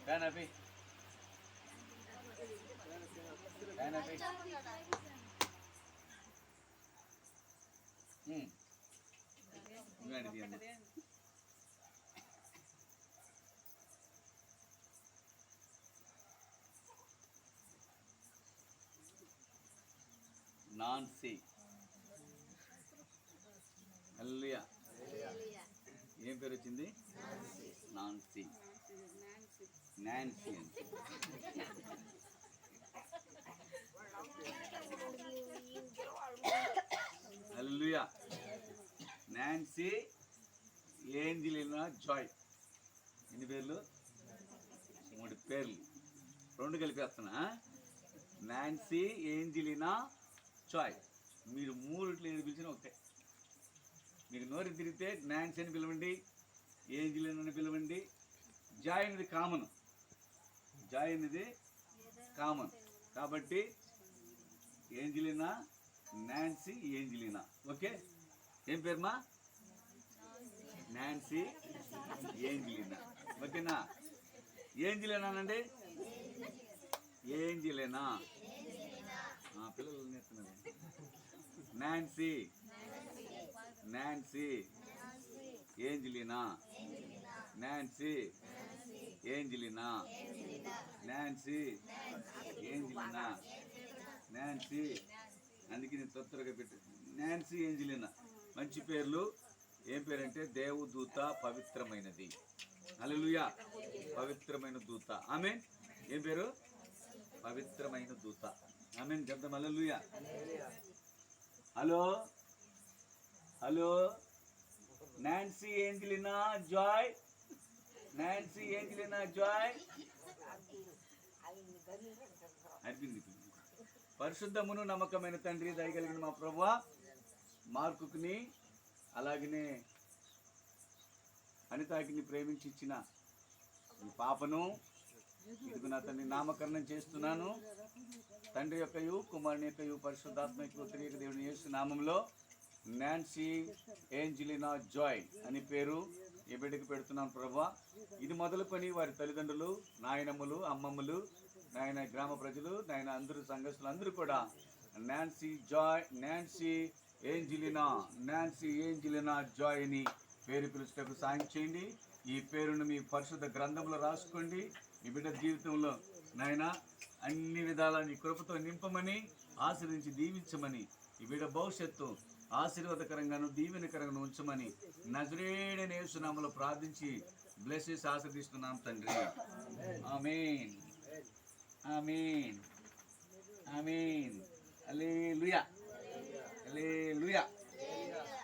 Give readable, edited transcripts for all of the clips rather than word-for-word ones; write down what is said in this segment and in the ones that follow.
Fan ఆపి, fan ఆపి. Nancy. హల్లెలూయా. ఏం పేరు వచ్చింది? నాన్సీ. నాన్సీ అంటే హల్లెలూయా. Nancy, Angelina, Joy. ఎన్ని పేర్లు? 3 పేర్లు. 2 కలిపేస్తున్నా. Nancy, Angelina, Joy. మీరు 3 ఏది పిలిచినా ఒకటే. మీకు నోరు తిరిగితే నాన్సీ అని పిలవండి, ఏంజెలినా అని పిలవండి. జాయ్ అనేది కామన్. జాయ్ అనేది కామన్. కాబట్టి ఏంజెలినా, నాన్సీ, ఏంజెలినా. ఓకే. ఏం పేరుమా? Nancy, Angelina. ఓకేనా? ఏంజెలినా అనండి. ఏంజెలినా. పిల్లలు నేర్చుకున్నారు. Nancy, Nancy, Angelina, Nancy, Angelina, Nancy, Angelina, Nancy. అందుకే నేను త్వరగా పెట్టి నాన్సీ, ఏంజెలినా. మంచి పేర్లు. ఏం పేరంటే దేవదూత, పవిత్రమైనది. హల్లెలూయా. పవిత్రమైన దూత. ఆమేన్. ఏం పేరు? పవిత్రమైన దూత. ఆమేన్. చెప్తాం hallelujah. Hello, hello. Nancy, Angelina, Joy. Nancy, Angelina, Joy. అయిపోయింది. పరిశుద్ధమును నమ్మకమైన తండ్రి, దయగలిగిన మా ప్రభువా, మార్కుని అలాగనే అనితాకిని ప్రేమించి ఇచ్చిన ఈ పాపను ఇదిగో నా తండ్రి నామకరణం చేస్తున్నాను. తండ్రి యొక్కయు, కుమారుని యొక్కయు, పరిశుద్ధాత్మ యొక్క త్రియక దేవుని యేసు నామంలో నాన్సీ, ఏంజెలినా, జాయ్ అని పేరు ఈ బిడ్డకు పెడుతున్నాను ప్రభువా. ఇది మొదలుకొని వారి తల్లిదండ్రులు, నాయనమ్మలు, అమ్మమ్మలు, నాయన గ్రామ ప్రజలు, నాయన అందరూ సంఘస్థులు అందరూ కూడా Nancy, Joy, Nancy, Angelina, Nancy, Angelina, Joy అని పేరు పిలుచుటకు సాయం చేయండి. ఈ పేరును మీ పరిశుద్ధ గ్రంథంలో రాసుకోండి. ఈ బిడ్డ జీవితంలో నాయన అన్ని విధాల నీ కృపతో నింపమని, ఆశీర్వదించి దీవించమని, ఈ బిడ్డ భవిష్యత్తు ఆశీర్వాదకరంగాను దీవెనకరంగాను ఉంచమని నజరేయుడైన యేసు నామములో ప్రార్థించి బ్లెస్సెస్ ఆశీర్వదిస్తున్నాం తండ్రి. Amen, amen, amen. Hallelujah, hallelujah,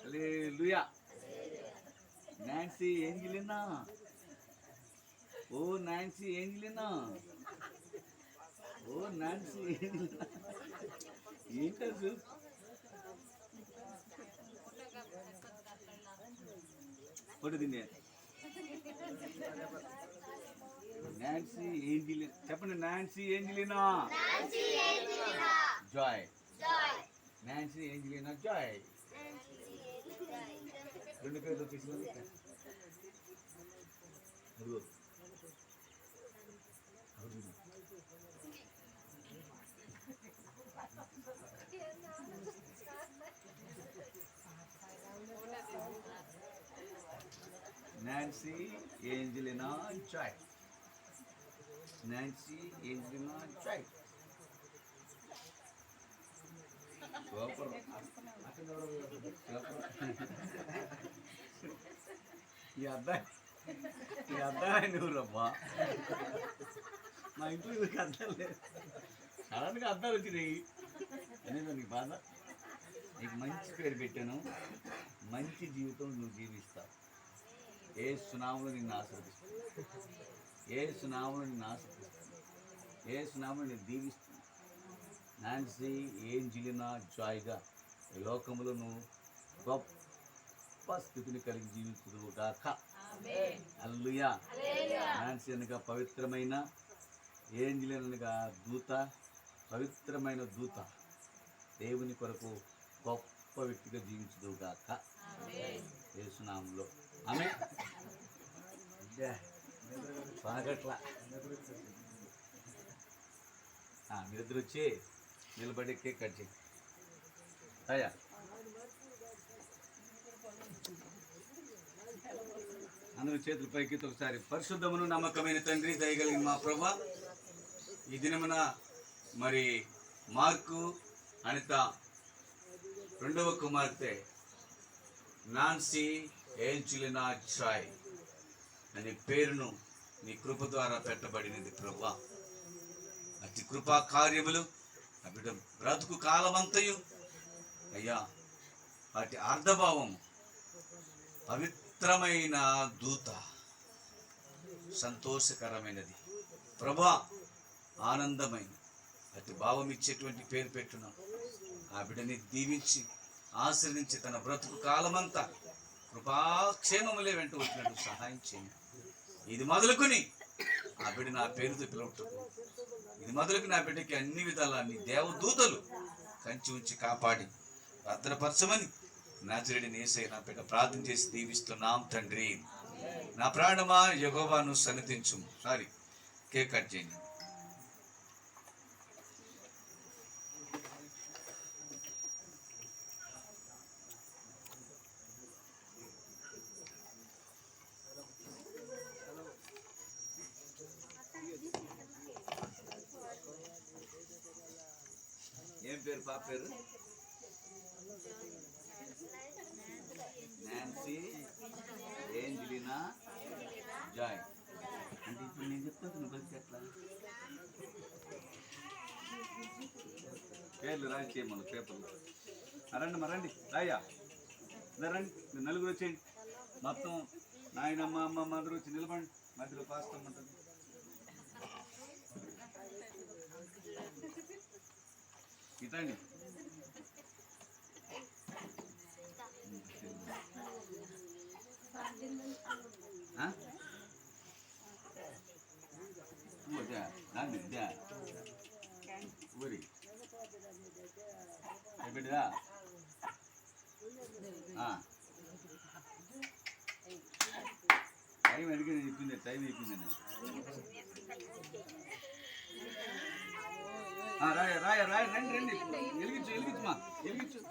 hallelujah. Nancy, Angelina. ఓ నాన్సీ, ఏంజెలినా. ఓ నాన్సీ, ఏంజెలినా. ఏంటది? ఫోటో తిండి. Nancy, Angelina. చెప్పండి. Nancy, Angelina, Joy. Nancy, Angelina, Joy. 2 పేర్లు వచ్చేసింది. Nancy, Angelina, Joy. Nancy, Angelina, Joy. Super. ఈ అబ్బాయి నువ్వు రమ్మా. మా ఇంట్లో ఇవరికి అర్థం లేదు. సడన్గా అర్థాలు వచ్చినాయి అనేది నీకు బాధ. నీకు మంచి పేరు పెట్టాను. మంచి జీవితం నువ్వు జీవిస్తావు. యేసు నామములో నిన్ను ఆశీర్వదిస్తాను. యేసు నామములో నిన్ను ఆశీర్వదిస్తాను. యేసు నామములో నిన్ను దీవిస్తాను. నాన్సీ, ఏంజెలినా, జాయ్గా ఈ లోకంలో నువ్వు గొప్ప స్థితిని కలిగి జీవించుదువు గాక. హల్లెలూయా. నాన్సీ అనగా పవిత్రమైన, ఏంజెలినా అనగా దూత, పవిత్రమైన దూత. దేవుని కొరకు గొప్ప వ్యక్తిగా జీవించుదువు గాక యేసు నామములో. ఆమేన్. పాగట్ల మీరిద్దరు వచ్చి నిలబడి కేక్ కట్ చేయి. అయ్యా అందరూ చేతుల పైకి ఒకసారి. పరిశుద్ధమును నమ్మకమైన తండ్రి, దయగలిగిన మా ప్రభా, ఈ దినమున మరి మార్కు అనిత రెండవ కుమార్తె నాన్సీ ఏంజెలినా జాయ్ అనే పేరును నీ కృప ద్వారా పెట్టబడినది ప్రభా. అతి కృపా కార్యములు ఆ బిడ్డ బ్రతుకు కాలమంతయు అయ్యా వాటి అర్ధభావం పవిత్రమైన దూత, సంతోషకరమైనది ప్రభా, ఆనందమైన అతి భావం ఇచ్చేటువంటి పేరు పెట్టున్నాం. ఆ బిడ్డని దీవించి ఆశ్రయించి తన బ్రతుకు కాలమంతా కృపాక్షేమములే వెంట వచ్చినట్టు సహాయం చేయండి. ఇది మొదలుకొని ఆ బిడ్డ నా పేరుతో పిలవటకు, ఇది మొదలుకు నా బిడ్డకి అన్ని విధాలా నీ దేవదూతలు కంచి ఉంచి కాపాడి భద్రపరచమని నజరేయుడైన యేసయ్య నా బిడ్డ ప్రార్థన చేసి దీవిస్తున్నాం తండ్రి. నా ప్రాణమా యెహోవాను సన్నిధించు. సారీ, కేక్ కట్ చేయండి. ఏం పేరు పాప పేరు? Nancy Angelina Joy. అంటే ఇప్పుడు నేను చెప్తాను బస్సు ఎట్లా పేర్లు రాసి చేయమని పేపర్లు. రండి మరండి, రాయ్యా రండి, మీరు నలుగురు వచ్చేయండి. మొత్తం నాయనమ్మ అమ్మమ్మ అందరూ వచ్చి నిలబడి, మధ్యలో పాస్తం ఉంటుంది. ఇతండి ఊరి బిడ్డా టైం అడిగి నేను చెప్పింది, టైం అయిపోయింది. రాయ రాయ రాయ రండి రండి, వెలిగించు వెలిగించుమా వెలిగించు.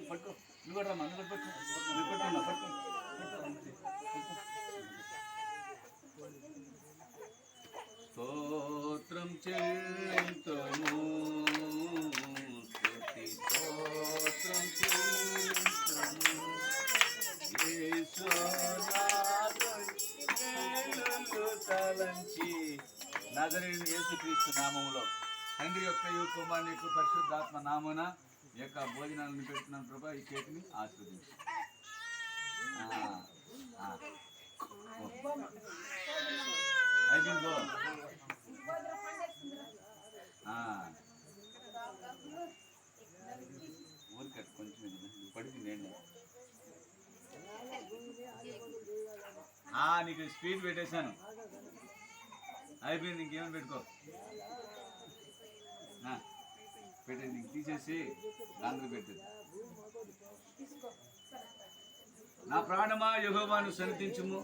పట్టుకో, నువ్వు కూడా రమ్మా, నువ్వు పట్టుకో, నువ్వు పట్టుకున్నా పట్టుకో. స్తోత్రం చెల్లింతుము, స్తుతి స్తోత్రం చెల్లింతుము, యేసునాథుని తలంచి నజరేయుడైన యేసుక్రీస్తు నామములో తండ్రి యొక్క కుమారుని యొక్క పరిశుద్ధాత్మ నామమున ఈ యొక్క భోజనాలను పెడుతున్నాను ప్రభా. ఈ కేకుని ఆస్వాదించు. అయిపోయింది బో. ఊరికట్టు కొంచెం పడిపోయింది ఏంటి? నీకు స్వీట్ పెట్టేశాను, అయిపోయింది. ఇంకేమైనా పెట్టుకో, పెట్టేది నీకు తీసేసి దాంట్లో పెట్టేది. నా ప్రాణమా యెహోవాను సన్నిధించుము,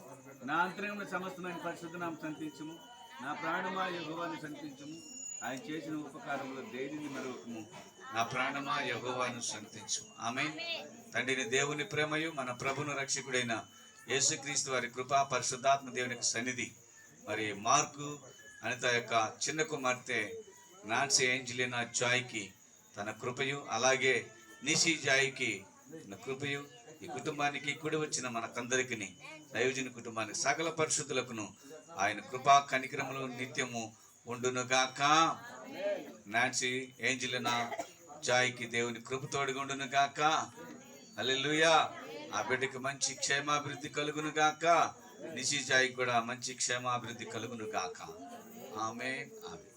నా అంతరంగంలో సమస్తమైన పరిశుద్ధనామం సన్నిధించుము. నా ప్రాణమా యెహోవాను సన్నిధించుము, ఆయన చేసిన ఉపకారములు దేనిని మరొకము. నా ప్రాణమా యెహోవాను సన్నిధించు. ఆమేన్. తండ్రిని దేవుని ప్రేమయు మన ప్రభును రక్షకుడైన యేసుక్రీస్తు వారి కృపా పరిశుద్ధాత్మ దేవునికి సన్నిధి, మరి మార్కు అనిత యొక్క చిన్న కుమార్తె నాన్సీ ఏంజెలినా జాయ్కి తన కృపయు, అలాగే నిషి జాయ్కి తన కృపయు, ఈ కుటుంబానికి కూడి వచ్చిన మనకందరికి, దైవజన కుటుంబానికి, సకల పరిశుద్ధులకును ఆయన కృపా కనికరములు నిత్యము ఉండునుగాక. నాన్సీ ఏంజెలినా జాయ్కి దేవుని కృప తోడుగా ఉండునుగాక. హల్లెలూయా. ఆ బిడ్డకి మంచి క్షేమాభివృద్ధి కలుగును గాక. నిశిజాయికి కూడా మంచి క్షేమాభివృద్ధి కలుగును గాక. ఆమేన్. ఆమేన్.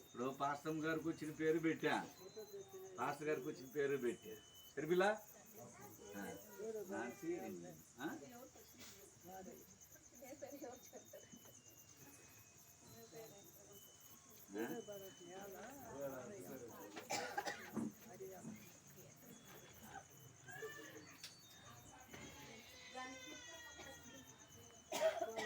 ఇప్పుడు పాస్టర్ గారికి వచ్చిన పేరు పెట్టా, పాస్టర్ గారికి వచ్చిన పేరు పెట్టా. సరిపిలా నాన్సీ